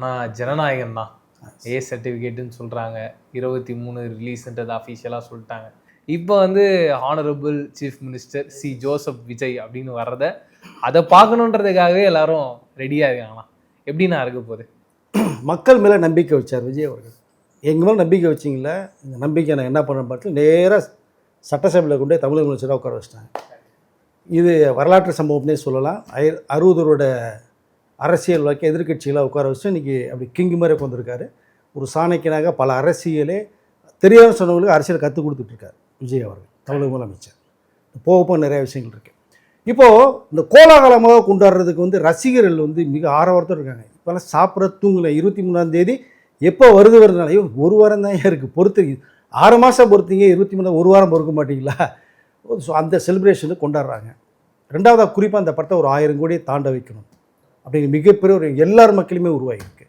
ஆனால் ஜனநாயகம் தான். ஏ சர்டிஃபிகேட்டுன்னு சொல்கிறாங்க, 23 ரிலீஸ்ன்றது அஃபிஷியலாக சொல்லிட்டாங்க. இப்போ வந்து honourable chief minister C Joseph Vijay அப்படின்னு வர்றத அதை பார்க்கணுன்றதுக்காகவே எல்லாரும் ரெடியாக இருக்காங்களாம். எப்படின்னா இருக்க போகுது? மக்கள் மேலே நம்பிக்கை வச்சார் விஜய் அவர்கள். எங்கள் மேலே நம்பிக்கை வச்சிங்களா, இந்த நம்பிக்கை நான் என்ன பண்ண பார்த்து நேராக சட்டசபையில் கொண்டு தமிழக முதலமைச்சராக உட்கார வச்சிட்டாங்க. இது வரலாற்று சம்பவம்னே சொல்லலாம். 60 அரசியல் வாக்கி எதிர்கட்சிகளாக உட்கார வச்சு இன்றைக்கி அப்படி கிங்கு மாதிரி உட்காந்துருக்காரு. ஒரு சாணக்கியனாக பல அரசியலே தெரியாத சொன்னவங்களுக்கு அரசியல் கற்றுக் கொடுத்துட்ருக்காரு விஜய் அவர்கள், தமிழக முதலமைச்சர். போக நிறையா விஷயங்கள் இருக்குது. இப்போது இந்த கோலாகலமாக கொண்டாடுறதுக்கு வந்து ரசிகர்கள் வந்து மிக ஆரவாரத்தோடு இருக்காங்க. இப்போல்லாம் சாப்பிட்ற தூங்கலை. 23ஆம் தேதி எப்போ வருதுனால ஒரு வாரம் தான் இருக்குது, பொறுத்து 6 மாதம் பொறுத்தீங்க, 23 ஒரு வாரம் பொறுக்க மாட்டிங்களா? ஸோ அந்த செலிப்ரேஷனு கொண்டாடுறாங்க. ரெண்டாவதாக குறிப்பாக அந்த படத்தை ஒரு 1000 கோடியை தாண்ட வைக்கணும் அப்படிங்கிற மிகப்பெரிய ஒரு எல்லார் மக்களுமே உருவாகிருக்கு.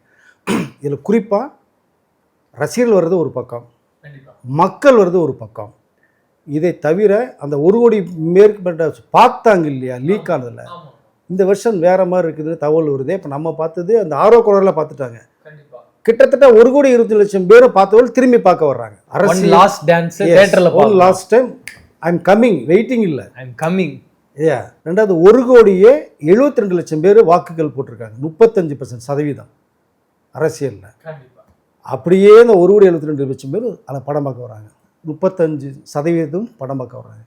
இதில் குறிப்பாக ரசிகர்கள் வர்றது ஒரு பக்கம், மக்கள் வர்றது ஒரு பக்கம். இதை தவிர அந்த 1 கோடி மேற்பட்ட பார்த்தாங்க இல்லையா லீக் ஆனதில், இந்த வருஷம் வேறு மாதிரி இருக்குதுன்னு தகவல் வருது. இப்போ நம்ம பார்த்தது அந்த ஆர்வக்குழலில் பார்த்துட்டாங்க. கிட்டத்தட்ட 1,20,00,000 பேர் பார்த்தவர்கள் திரும்பி பார்க்க வர்றாங்க. Last time I am coming, waiting இல்லை, ஐ எம் கம்மிங். ரெண்டாவது 1,72,00,000 பேர் வாக்குகள் போட்டிருக்காங்க. 35% அரசியலில். அப்படியே இந்த 1,72,00,000 பேர் அதில் படம் பார்க்க வராங்க. 35% படம் பார்க்க வராங்க.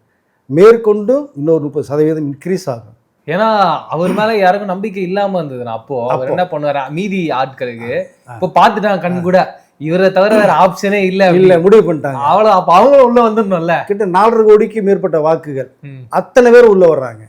மேற்கொண்டு இன்னொரு 30% இன்க்ரீஸ் ஆகும். ஏன்னா அவர் மேல யாருக்கும் நம்பிக்கை இல்லாம இருந்ததுன்னா அப்போ அவர் என்ன பண்ணுவாரு, மீதி ஆட்களுக்கு இப்போ பார்த்துட்டாங்க கண் கூட, இவரை தவிர வேற ஆப்ஷனே இல்லை முடிவு பண்ணிட்டாங்க. அவ்வளோ அப்போ அவங்களும் உள்ள வந்துடணும்ல. கிட்ட 4,5 கோடிக்கு மேற்பட்ட வாக்குகள், அத்தனை பேர் உள்ள வர்றாங்க.